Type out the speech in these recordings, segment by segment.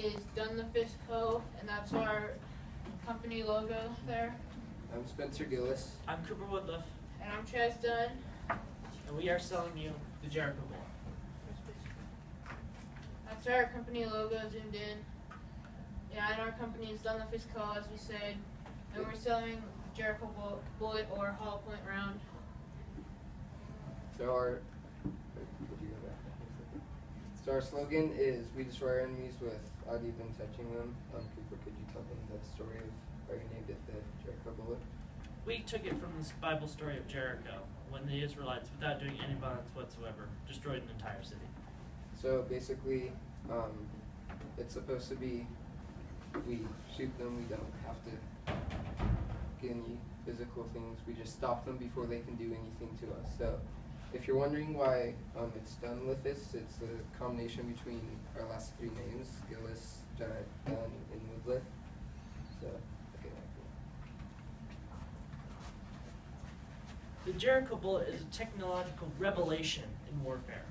is Done the Fist Co., and that's our company logo there. I'm Spencer Gillis. I'm Cooper Woodliff. And I'm Chaz Dunn. And we are selling you the Jericho Bowl. That's our company logo zoomed in. Yeah, and our company is Done the Fist Co., as we said. And we're selling Jericho Bullet or Hollow Point Round. So our slogan is, we destroy our enemies without even touching them. Cooper, could you tell them that story of why you named it the Jericho Bullet? We took it from this Bible story of Jericho, when the Israelites, without doing any violence whatsoever, destroyed an entire city. So basically, it's supposed to be, we shoot them, we don't have to get any physical things, we just stop them before they can do anything to us. So if you're wondering why it's Dunn with this, it's a combination between our last three names, Gillis, Dunn, and Woodliff. So, okay. The Jericho Bullet is a technological revelation in warfare.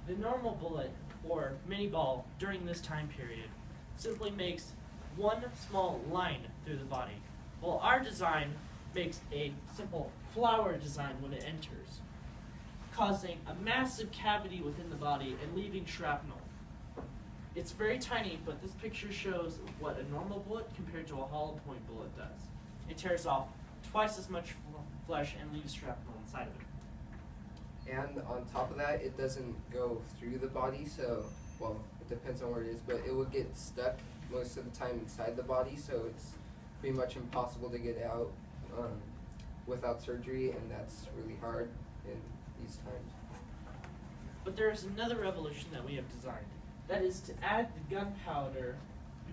The normal bullet, or mini ball, during this time period, simply makes one small line through the body, while our design makes a simple flower design when it enters, causing a massive cavity within the body and leaving shrapnel. It's very tiny, but this picture shows what a normal bullet compared to a hollow point bullet does. It tears off twice as much flesh and leaves shrapnel inside of it. And on top of that, it doesn't go through the body, so, well, it depends on where it is, but it will get stuck most of the time inside the body, so it's pretty much impossible to get out without surgery, and that's really hard in these times. But there is another revolution that we have designed. That is to add the gunpowder,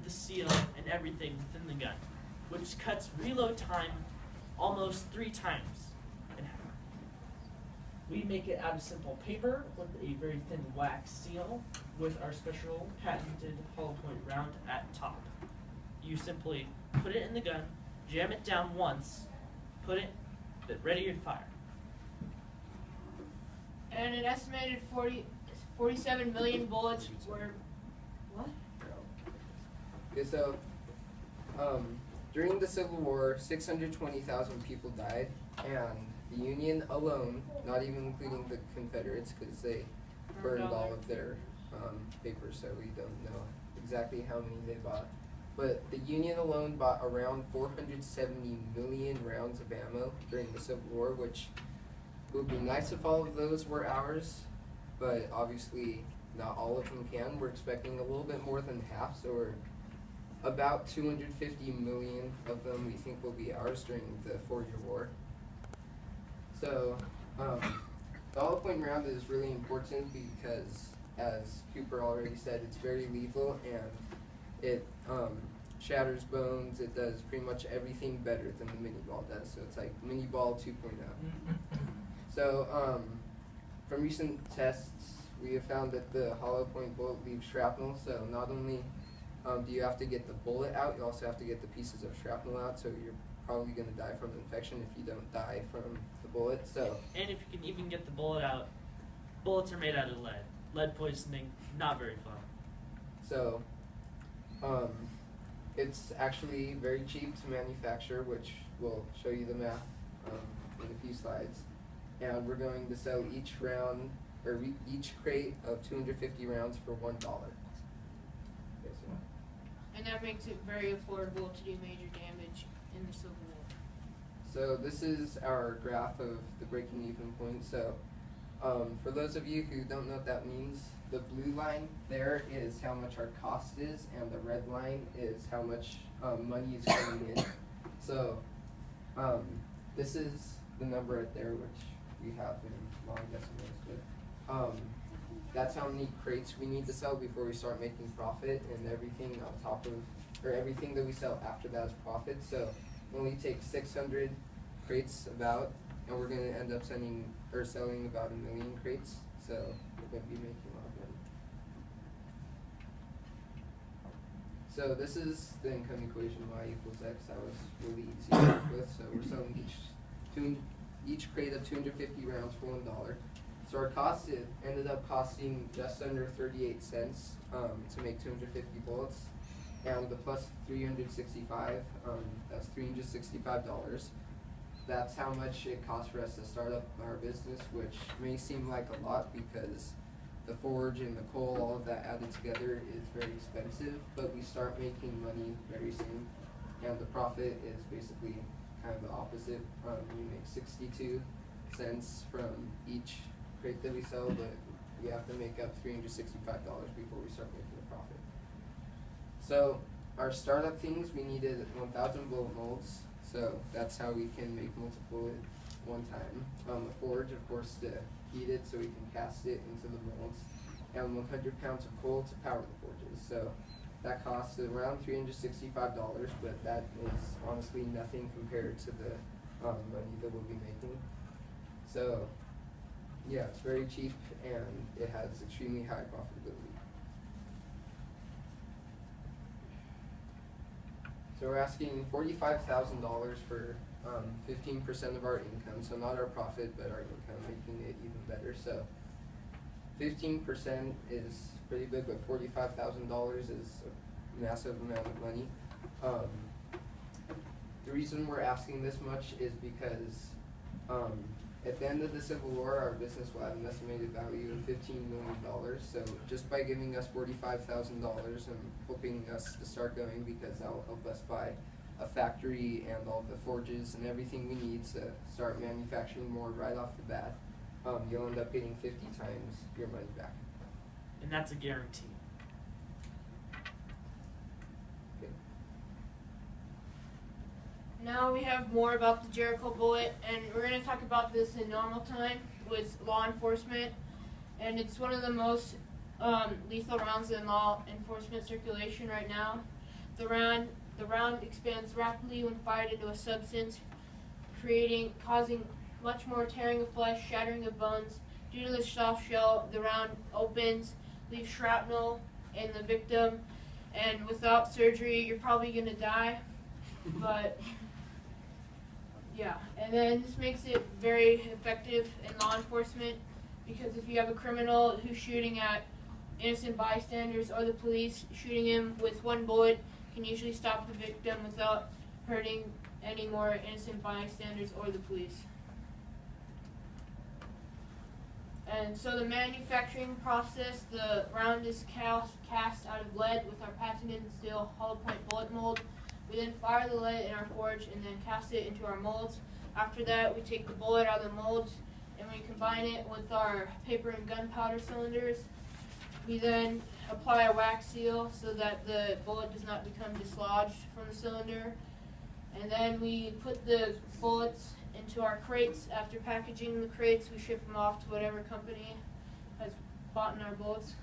the seal, and everything within the gun, which cuts reload time almost 3 times in half. We make it out of simple paper with a very thin wax seal with our special patented hollow point round at top. You simply put it in the gun, jam it down once, put it ready to fire. And an estimated 47 million bullets were, what? Okay, so during the Civil War, 620,000 people died, and the Union alone, not even including the Confederates, because they burned all of their papers, so we don't know exactly how many they bought. But the Union alone bought around 470 million rounds of ammo during the Civil War, which would be nice if all of those were ours, but obviously not all of them can. We're expecting a little bit more than half, so we're about 250 million of them we think will be ours during the 4-year war. So the hollow point round is really important because, as Cooper already said, it's very lethal and it shatters bones. It does pretty much everything better than the mini ball does. So it's like mini ball 2.0. So from recent tests, we have found that the hollow point bullet leaves shrapnel. So not only do you have to get the bullet out, you also have to get the pieces of shrapnel out. So you're probably going to die from infection if you don't die from the bullet. So and if you can even get the bullet out, bullets are made out of lead. Lead poisoning, not very fun. So it's actually very cheap to manufacture, which we'll show you the math in a few slides. And we're going to sell each round, or each crate of 250 rounds for $1. Okay, so. And that makes it very affordable to do major damage in the Civil War. So this is our graph of the breaking even point. So for those of you who don't know what that means, the blue line there is how much our cost is, and the red line is how much money is coming in. So this is the number right there, which we have in long decimals. But that's how many crates we need to sell before we start making profit, and everything on top of, or everything that we sell after that is profit. So we only take 600 crates about, and we're going to end up selling about 1 million crates. So we're going to be making a lot of money. So this is the income equation, y equals x. That was really easy to work with. So we're selling each crate of 250 rounds for $1. So our cost, it ended up costing just under 38 cents to make 250 bullets. and the plus 365, that's $365. That's how much it costs for us to start up our business, which may seem like a lot because the forge and the coal, all of that added together is very expensive, but we start making money very soon, and the profit is basically kind of the opposite. We make 62 cents from each crate that we sell, but we have to make up $365 before we start making a profit. So our startup things, we needed 1,000 bullet molds, so that's how we can make multiple at one time. A forge, of course, to heat it so we can cast it into the molds, and 100 pounds of coal to power the forges. So that costs around $365, but that is honestly nothing compared to the money that we'll be making. So yeah, it's very cheap and it has extremely high profitability. So we're asking $45,000 for 15% of our income, so not our profit, but our income, making it even better. So 15% is pretty big, but $45,000 is a massive amount of money. The reason we're asking this much is because at the end of the Civil War, our business will have an estimated value of $15 million. So just by giving us $45,000 and hoping us to start going, because that will help us buy a factory and all the forges and everything we need to start manufacturing more right off the bat, you'll end up getting 50 times your money back. And that's a guarantee. Okay. Now we have more about the Jericho bullet, and we're going to talk about this in normal time with law enforcement, and it's one of the most lethal rounds in law enforcement circulation right now. The round expands rapidly when fired into a substance, causing much more tearing of flesh, shattering of bones. Due to the soft shell, the round opens, leaves shrapnel in the victim, and without surgery, you're probably going to die. But yeah, and then this makes it very effective in law enforcement, because if you have a criminal who's shooting at innocent bystanders or the police, shooting him with one bullet can usually stop the victim without hurting any more innocent bystanders or the police. And so the manufacturing process, the round is cast out of lead with our patented steel hollow point bullet mold. We then fire the lead in our forge and then cast it into our molds. After that, we take the bullet out of the molds and we combine it with our paper and gunpowder cylinders. We then apply a wax seal so that the bullet does not become dislodged from the cylinder. And then we put the bullets into our crates. After packaging the crates, we ship them off to whatever company has bought in our bullets.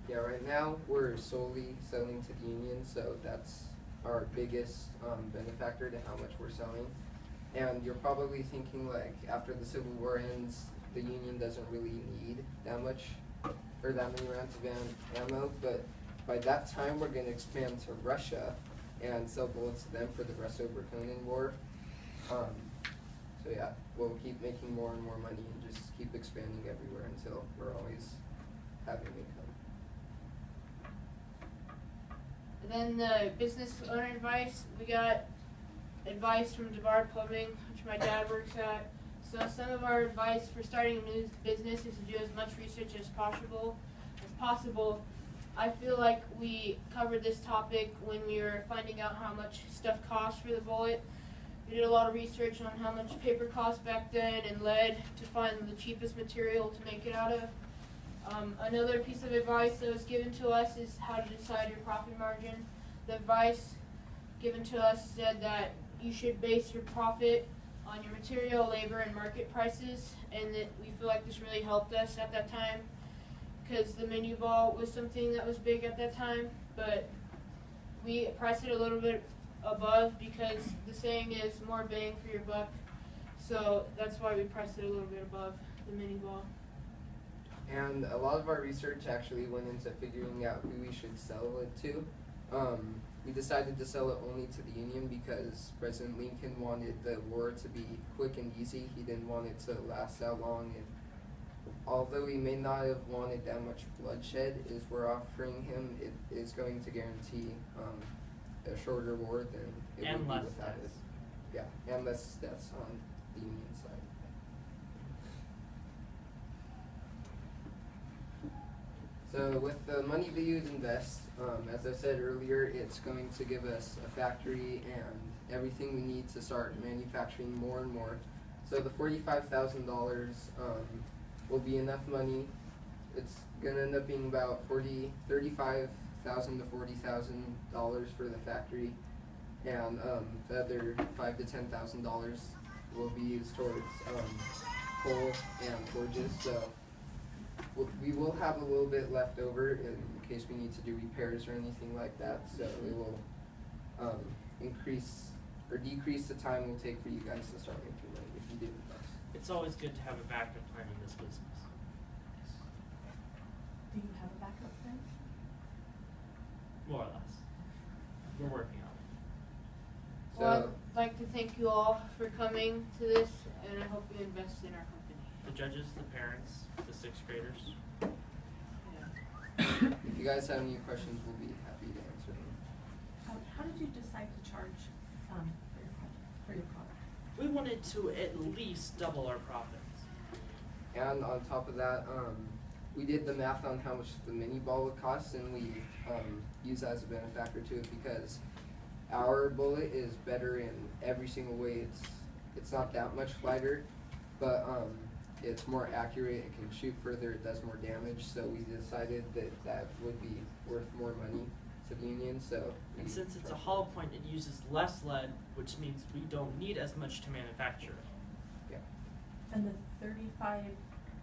Yeah, right now we're solely selling to the union, so that's our biggest benefactor to how much we're selling. And you're probably thinking, like, after the Civil War ends, the union doesn't really need that much or that many rounds of ammo, but by that time we're going to expand to Russia and sell bullets to them for the Russo-Ukrainian War. So yeah, we'll keep making more and more money and just keep expanding everywhere until we're always having income. And then the business owner advice, we got advice from DeVard Plumbing, which my dad works at. So some of our advice for starting a new business is to do as much research as possible. I feel like we covered this topic when we were finding out how much stuff costs for the bullet. We did a lot of research on how much paper cost back then and lead to find the cheapest material to make it out of. Another piece of advice that was given to us is how to decide your profit margin. The advice given to us said that you should base your profit on your material, labor, and market prices, and that we feel like this really helped us at that time, because the menu ball was something that was big at that time, but we priced it a little bit above because the saying is more bang for your buck, so that's why we priced it a little bit above the mini ball. And a lot of our research actually went into figuring out who we should sell it to. We decided to sell it only to the Union because President Lincoln wanted the war to be quick and easy. He didn't want it to last that long, and although we may not have wanted that much bloodshed, is we're offering him, it is going to guarantee a shorter war than it And would be less without it. deaths. Yeah, and less deaths on the Union side. So with the money that you'd invest, as I said earlier, it's going to give us a factory and everything we need to start manufacturing more and more. So the $45,000 will be enough money. It's gonna end up being about $35,000 to $40,000 for the factory, and the other $5,000 to $10,000 will be used towards coal and forges. So we will have a little bit left over in case we need to do repairs or anything like that. So it will increase or decrease the time it will take for you guys to start making money if you do invest. It's always good to have a backup plan in this business. Do you have a backup plan? More or less. We're working on it. Well, I'd like to thank you all for coming to this, and I hope you invest in our company. The judges, the parents, the sixth graders. Yeah. If you guys have any questions, we'll be happy to answer them. How did you decide to charge for your product? We wanted to at least double our profits. And on top of that, we did the math on how much the mini ball would cost, and we use that as a benefactor to it because our bullet is better in every single way. It's not that much lighter, but it's more accurate. It can shoot further. It does more damage. So we decided that would be worth more money to the Union. So And since it's a hollow point, it uses less lead, which means we don't need as much to manufacture it. yeah. And the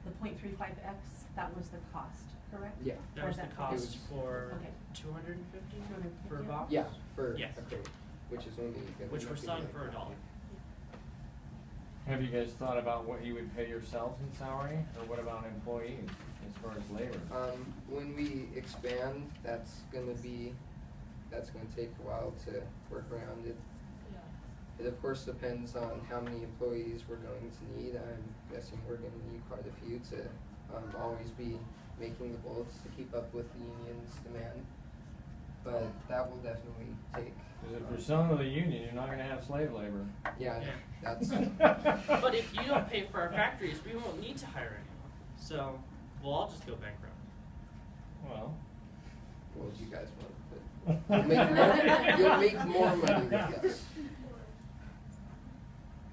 0.35x, that was the cost, correct? Yeah. That Or was the that cost was- for Okay. 250 for a 250? box? Yeah, for Yes. a crate, which is only Which we're selling for $1. Have you guys thought about what you would pay yourselves in salary, or what about employees as far as labor? When we expand, that's gonna take a while to work around it. It of course depends on how many employees we're going to need. I'm guessing we're gonna need quite a few to always be making the bullets to keep up with the Union's demand. But that will definitely take. Because if you're selling to the union, you're not gonna have slave labor. Yeah, Yeah. that's. But if you don't pay for our factories, we won't need to hire anyone. So we'll all just go bankrupt. Well. What do you guys want? But you'll make more money with us.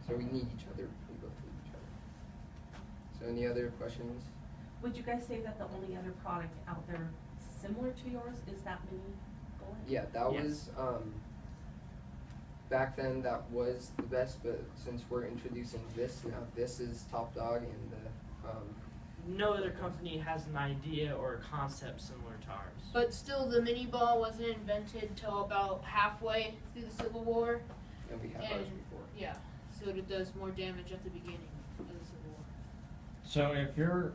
So we need each other. We both need each other. So any other questions? Would you guys say that the only other product out there similar to yours is that mini bullet? Yeah, that Yes. was back then that was the best, but since we're introducing this now, this is top dog in the No other company has an idea or a concept similar to ours. But still, the mini ball wasn't invented till about halfway through the Civil War. and we had And ours before. yeah, so it does more damage at the beginning of the Civil War. So if your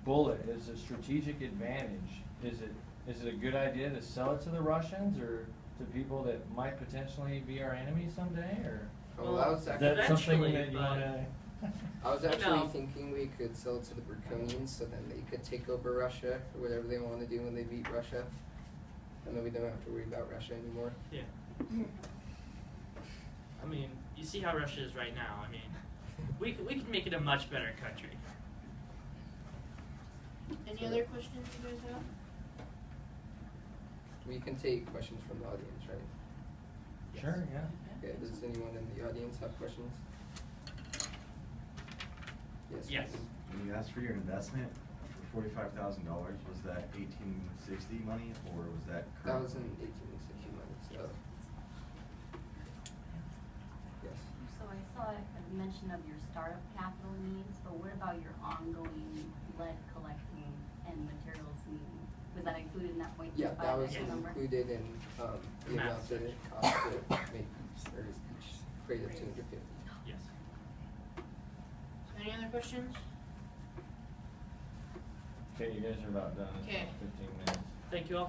bullet is a strategic advantage, is it a good idea to sell it to the Russians or to people that might potentially be our enemies someday, or Oh, that was is actually, that something Eventually, that you but- wanna? I was actually No. thinking we could sell it to the Burkonians so then they could take over Russia or whatever they want to do when they beat Russia. And then we don't have to worry about Russia anymore. Yeah. I mean, you see how Russia is right now. I mean, we can make it a much better country. Any other questions you guys have? We can take questions from the audience, right? Sure, yeah. Okay, does anyone in the audience have questions? Yes. please. When you asked for your investment for $45,000, was that 1860 money or was that That current? was in 1860 money, so. Yes. So I saw a mention of your startup capital needs, but what about your ongoing lead collecting and materials needs? Was that included in that point? Yeah, that was number? included in the amount that it cost to make each crate of 250. Yes. Any other questions? Okay, you guys are about done. It's Okay. about 15 minutes. Thank you all.